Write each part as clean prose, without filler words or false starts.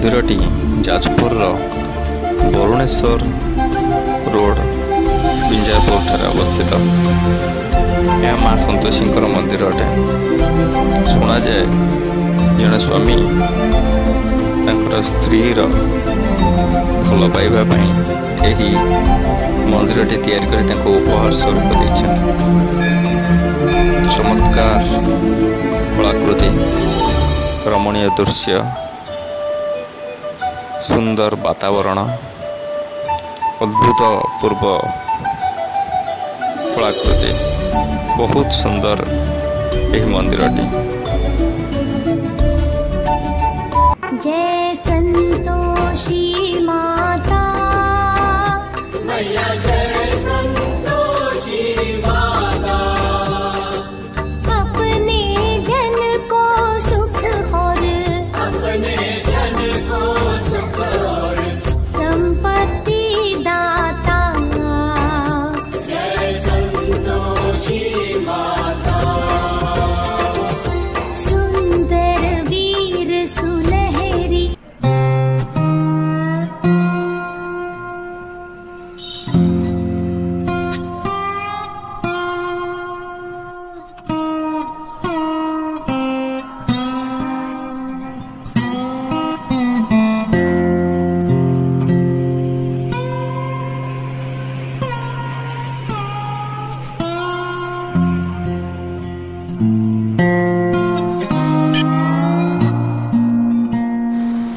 मंदिरटी Jajpur बरुणेश्वर road बिंजापुर ठारे अवस्थित। यह माँ संतोषी मंदिर अटे। शुणा जाए जड़े स्वामी स्त्रीर भल पाइबा यही मंदिरटी तैयारी कर उपहार स्वरूप देते। चमत्कार कलाकृति, रमणीय दृश्य, सुंदर वातावरण, अद्भुत पूर्व कलाकृति, बहुत सुंदर यह मंदिरटी। जय संतोषी माता मैया, जय संतोषी माता। अपने जन को सुख और अपने जन को सुख और संपत्ति दाता। जय संतोषी माता। सुंदर वीर सुनहरी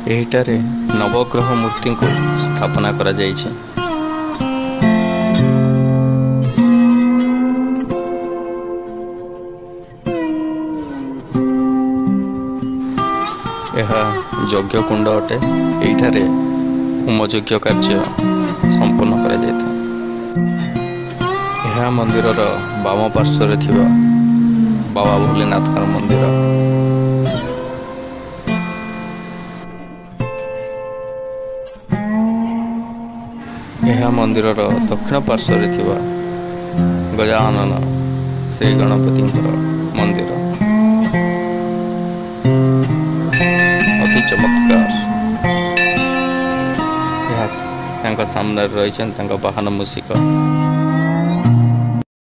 एहिटारे नवग्रह मूर्ति को स्थापना करा जाइछे। यह यज्ञ कुंड अटे। एहिठारे होम यज्ञ कार्य संपन्न करा जाइଥାଏ। यह मंदिरर बाम पार्श्व थिबा बाबा भोलेनाथ मंदिर। यह मंदिर दक्षिण पार्श्व गजानन श्री गणपति मंदिर। अति चमत्कार। सामने रही वाहन मूषिक।